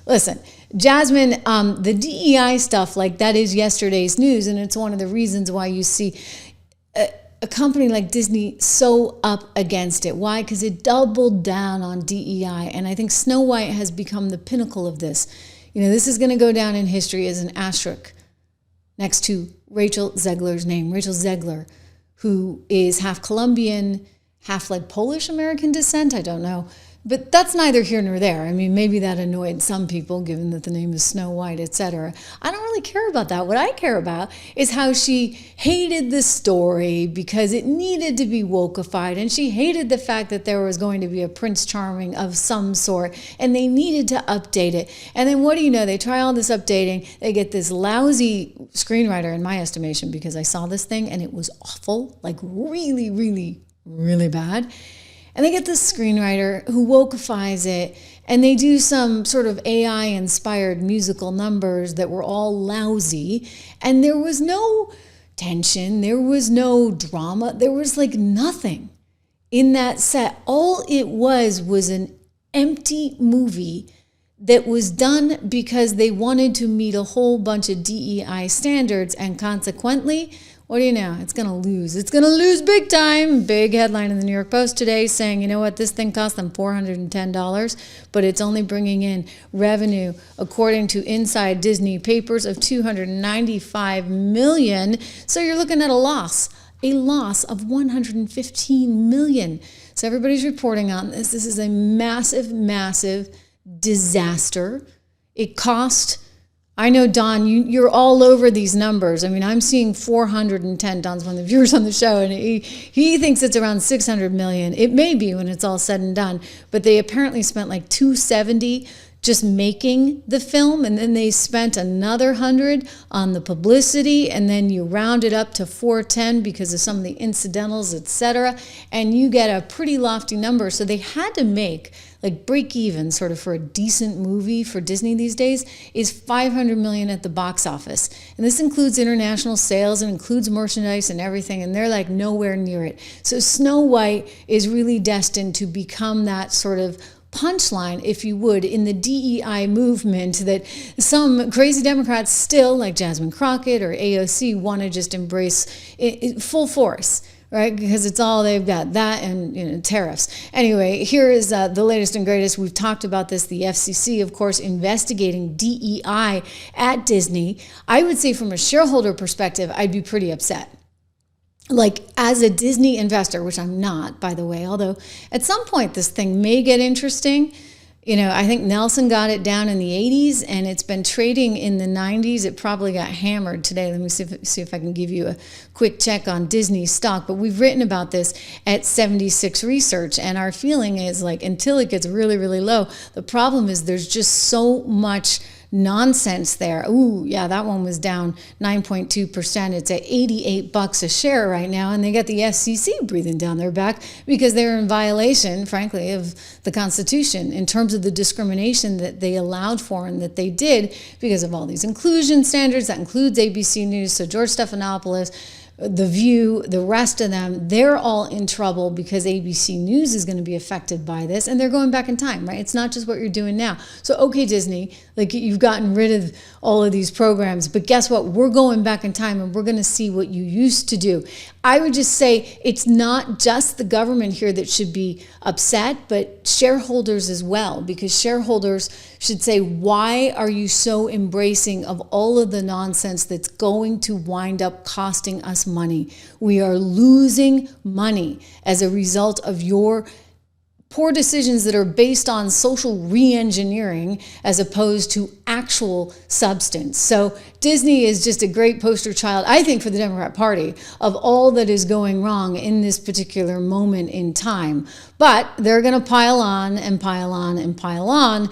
Listen, Jasmine, the DEI stuff, like that is yesterday's news, and it's one of the reasons why you see a company like Disney so up against it. Why? Because it doubled down on DEI, and I think Snow White has become the pinnacle of this. You know, this is going to go down in history as an asterisk next to Rachel Zegler's name. Rachel Zegler, who is half Colombian, half like Polish-American descent, I don't know. But that's neither here nor there. I mean, maybe that annoyed some people, given that the name is Snow White, etc. I don't really care about that. What I care about is how she hated the story because it needed to be wokeified, and she hated the fact that there was going to be a Prince Charming of some sort, and they needed to update it. And then what do you know? They try all this updating. They get this lousy screenwriter, in my estimation, because I saw this thing and it was awful, like really, really, really bad. And they get this screenwriter who wokeifies it, and they do some sort of AI-inspired musical numbers that were all lousy, and there was no tension, there was no drama, there was like nothing in that set. All it was an empty movie that was done because they wanted to meet a whole bunch of DEI standards, and consequently, what do you know? It's going to lose. It's going to lose big time. Big headline in the New York Post today saying, you know what, this thing cost them $410, but it's only bringing in revenue, according to Inside Disney Papers, of $295 million. So you're looking at a loss of $115 million. So everybody's reporting on this. This is a massive, massive disaster. It cost... I know, Don, you're all over these numbers. I mean, I'm seeing 410. Don's one of the viewers on the show, and he thinks it's around 600 million. It may be when it's all said and done, but they apparently spent like 270 just making the film, and then they spent another 100 on the publicity, and then you round it up to 410 because of some of the incidentals, etc., and you get a pretty lofty number. So they had to make like break even sort of for a decent movie for Disney these days is $500 million at the box office. And this includes international sales and includes merchandise and everything, and they're like nowhere near it. So Snow White is really destined to become that sort of punchline, if you would, in the DEI movement that some crazy Democrats still, like Jasmine Crockett or AOC, want to just embrace full force. Right? Because it's all they've got, that and tariffs. Anyway, here is the latest and greatest. We've talked about this. The FCC, of course, investigating DEI at Disney. I would say from a shareholder perspective, I'd be pretty upset. Like as a Disney investor, which I'm not, by the way, although at some point this thing may get interesting. You know, I think Nelson got it down in the 80s, and it's been trading in the 90s. It probably got hammered today. Let me see if I can give you a quick check on Disney stock. But we've written about this at 76 Research, and our feeling is like until it gets really, really low, the problem is there's just so much nonsense there. Ooh, yeah, that one was down 9.2%. It's at $88 a share right now, and they got the FCC breathing down their back because they're in violation, frankly, of the Constitution in terms of the discrimination that they allowed for and that they did because of all these inclusion standards. That includes ABC News. So George Stephanopoulos, The View, the rest of them, they're all in trouble because ABC News is going to be affected by this, and they're going back in time, right? It's not just what you're doing now. So, okay, Disney, like you've gotten rid of all of these programs, but guess what? We're going back in time, and we're going to see what you used to do. I would just say it's not just the government here that should be upset, but shareholders as well, because shareholders should say, why are you so embracing of all of the nonsense that's going to wind up costing us money? We are losing money as a result of your poor decisions that are based on social re-engineering as opposed to actual substance. So Disney is just a great poster child, I think, for the Democrat Party of all that is going wrong in this particular moment in time. But they're going to pile on and pile on and pile on